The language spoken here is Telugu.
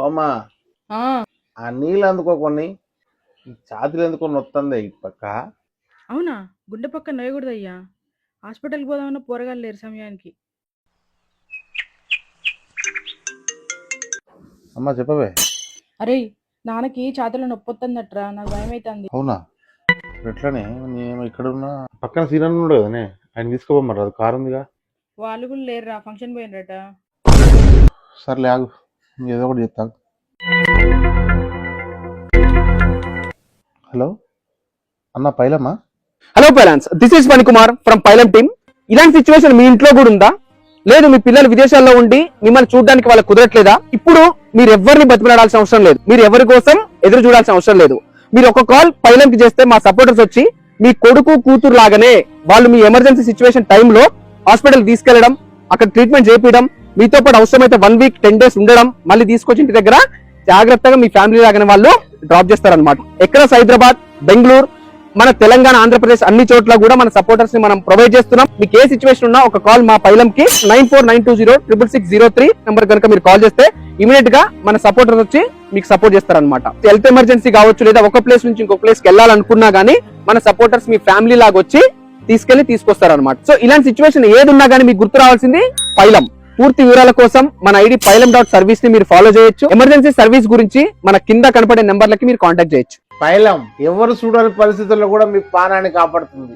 ఓమా ఆ ఆ నీళ్ళు అందుకో కొన్ని, ఈ ఛాతీలు ఎందుకో నొత్తంది ఈ పక్క. అవునా? గుండె పక్క నొయ్యకూడదయ్యా. హాస్పిటల్కి పోదామన్న పోరగాళ్ళు లేరు సమయానికి. అమ్మా చెప్పవే. అరే నాన్నకి ఛాతీలో నొప్పి వస్తుందట్రా, నాకు భయం అవుతుంది. అవునా? ఎట్లనే నేను ఇక్కడ ఉన్నా, పక్కన సీరన్ ఉన్నాడు కదనే, ఆయన తీసుకోపోమన్నారు, అది కారు ఉందిగా. వాళ్ళు కూడా లేరురా, ఫంక్షన్ పోయినరట. సర్లే ఆగు, ఏదో ఒకటి చెప్తాను. హలో అన్న పైలమ్మా. హలో పైలాన్స్, this is Manikumar from Pailam team. ఇలాంటి సిచ్యువేషన్ మీ ఇంట్లో కూడా ఉందా? లేదు మీ పిల్లలు విదేశాల్లో ఉండి మిమ్మల్ని చూడడానికి వాళ్ళకి కుదరట్లేదా? ఇప్పుడు మీరు ఎవరిని బతిమలాడాల్సిన అవసరం లేదు, మీరు ఎవరి కోసం ఎదురు చూడాల్సిన అవసరం లేదు. మీరు ఒక కాల్ పైలం కి చేస్తే మా సపోర్టర్స్ వచ్చి మీ కొడుకు కూతురు లాగానే వాళ్ళు మీ ఎమర్జెన్సీ సిచ్యువేషన్ టైంలో హాస్పిటల్ తీసుకెళ్లడం, అక్కడ ట్రీట్మెంట్ చేయించడం, మీతో పాటు అవసరమైతే 1 వీక్ 10 days ఉండడం, మళ్ళీ తీసుకొచ్చి ఇంటి దగ్గర జాగ్రత్తగా మీ ఫ్యామిలీ లాగానే వాళ్ళు డ్రాప్ చేస్తారనమాట. ఎక్కడ హైదరాబాద్, బెంగళూరు, మన తెలంగాణ, ఆంధ్రప్రదేశ్ అన్ని చోట్ల కూడా మన సపోర్టర్స్ ని మనం ప్రొవైడ్ చేస్తున్నాం. మీకు ఏ సిచ్యువేషన్ ఉన్నా ఒక కాల్ మా పైలం కి 9492066603 నెంబర్ కనుక మీరు కాల్ చేస్తే ఇమీడియట్ గా మన సపోర్టర్స్ వచ్చి మీకు సపోర్ట్ చేస్తారనమాట. హెల్త్ ఎమర్జెన్సీ కావచ్చు, లేదా ఒక ప్లేస్ నుంచి ఇంకో ప్లేస్ కి వెళ్ళాలనుకున్నా గానీ మన సపోర్టర్స్ మీ ఫ్యామిలీ లాగా వచ్చి తీసుకొస్తారనమాట. సో ఇలాంటి సిచ్యువేషన్ ఏది ఉన్నా గానీ మీకు గుర్తు రావాల్సింది పైలం. పూర్తి వివరాల కోసం మన ఐడి pailam.service ని మీరు ఫాలో చేయొచ్చు. ఎమర్జెన్సీ సర్వీస్ గురించి మన కింద కనపడే నెంబర్లకి మీరు కాంటాక్ట్ చేయొచ్చు. పైలం ఎవరు చూడని పరిస్థితుల్లో కూడా మీ ప్రాణాన్ని కాపాడుతుంది.